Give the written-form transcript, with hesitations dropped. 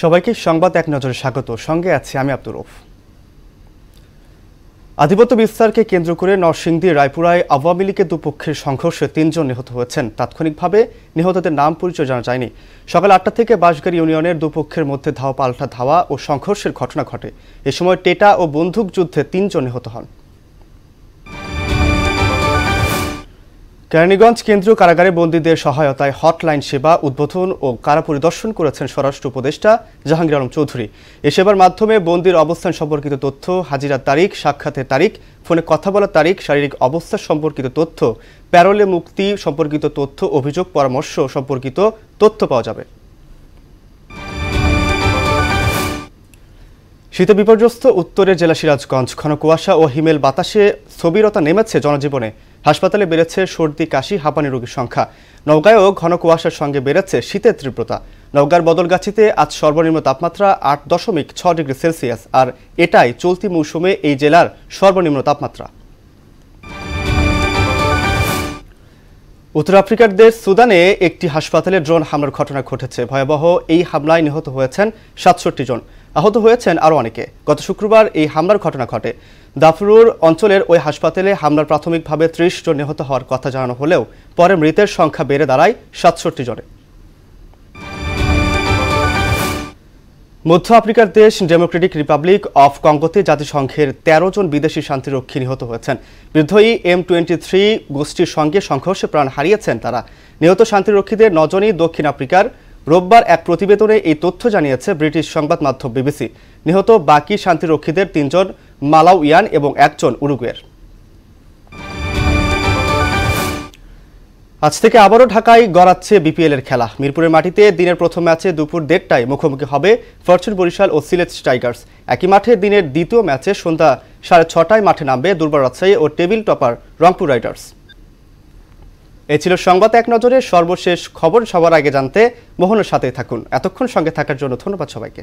সবাইকে সংবাদ এক নজরে স্বাগত। সঙ্গে আছি আমি আব্দুর রউফ। আধিপত্য বিস্তারকে কেন্দ্র করে নরসিংদী রায়পুরায় আওয়ামী লীগের দুপক্ষের সংঘর্ষে ৩ জন নিহত হয়েছেন। তাৎক্ষণিকভাবে নিহতদের নাম পরিচয় জানা যায়নি। সকাল ৮টা থেকে বাঁশগাড়ি ইউনিয়নের দুপক্ষের মধ্যে ধাওয়া পাল্টা ধাওয়া ও সংঘর্ষের ঘটনা ঘটে। এ সময় টেটা ও বন্দুক যুদ্ধে ৩ জন নিহত হন। কেরানীগঞ্জ কেন্দ্রীয় কারাগারে বন্দীদের সহায়তায় হটলাইন সেবা উদ্বোধন ও কারা পরিদর্শন করেছেন স্বরাষ্ট্র উপদেষ্টা জাহাঙ্গীর আলম চৌধুরী। এই সেবার মাধ্যমে বন্দীর অবস্থান সম্পর্কিত তথ্য, হাজিরার তারিখ, সাক্ষাতের তারিখ, ফোনে কথা বলার তারিখ, শারীরিক অবস্থা সম্পর্কিত তথ্য, প্যারোলে মুক্তি সম্পর্কিত তথ্য, অভিযোগ পরামর্শ সম্পর্কিত তথ্য পাওয়া যাবে। শীতে বিপর্যস্ত উত্তরের জেলা সিরাজগঞ্জ। ঘন কুয়াশা ও হিমেল বাতাসে স্থবিরতা নেমেছে জনজীবনে। হাসপাতালে বেড়েছে সর্দি, কাশি, হাঁপানি রোগীর সংখ্যা। নওগাঁয়ও ঘন কুয়াশার সঙ্গে বেড়েছে শীতের তীব্রতা। নওগাঁর বদলগাছিতে আজ সর্বনিম্ন তাপমাত্রা ৮.৬ ডিগ্রি সেলসিয়াস, আর এটাই চলতি মৌসুমে এই জেলার সর্বনিম্ন তাপমাত্রা। উত্তর আফ্রিকার দেশ সুদানে একটি হাসপাতালে ড্রোন হামলার ঘটনা ঘটেছে। ভয়াবহ এই হামলায় নিহত হয়েছেন ৬৭ জন, আহত হয়েছেন আরও অনেকে। গত শুক্রবার এই হামলার ঘটনা ঘটে। দাফুরুর অঞ্চলের ওই হাসপাতালে হামলার প্রাথমিকভাবে ৩০ জন নিহত হওয়ার কথা জানানো হলেও পরে মৃতের সংখ্যা বেড়ে দাঁড়ায় ৬৭ জনে। মধ্য আফ্রিকার দেশ ডেমোক্রেটিক রিপাবলিক অফ কঙ্গোতে জাতিসংঘের ১৩ জন বিদেশি শান্তিরক্ষী নিহত হয়েছেন। বিদ্রোহী M23 গোষ্ঠীর সঙ্গে সংঘর্ষে প্রাণ হারিয়েছেন তারা। নিহত শান্তিরক্ষীদের ৯ জনই দক্ষিণ আফ্রিকার। রোববার এক প্রতিবেদনে এই তথ্য জানিয়েছে ব্রিটিশ সংবাদ মাধ্যম BBC। নিহত বাকি শান্তিরক্ষীদের ৩ জন মালাউইয়ান এবং ১ জন উরুগুয়ের। আজ থেকে আবারও ঢাকায় গড়াচ্ছে BPL এর খেলা। মিরপুরের মাটিতে দিনের প্রথম ম্যাচে দুপুর ১:৩০টায় মুখোমুখি হবে ফরচুন বরিশাল ও সিলেট টাইগার্স। একই মাঠে দিনের দ্বিতীয় ম্যাচে সন্ধ্যা ৬:৩০টায় মাঠে নামবে দুর্বার রাজশাহী ও টেবিল টপার রংপুর রাইডার্স। এই ছিল সংবাদ এক নজরে সর্বশেষ খবর। সবার আগে জানতে মোহনের সাথেই থাকুন। এতক্ষণ সঙ্গে থাকার জন্য ধন্যবাদ সবাইকে।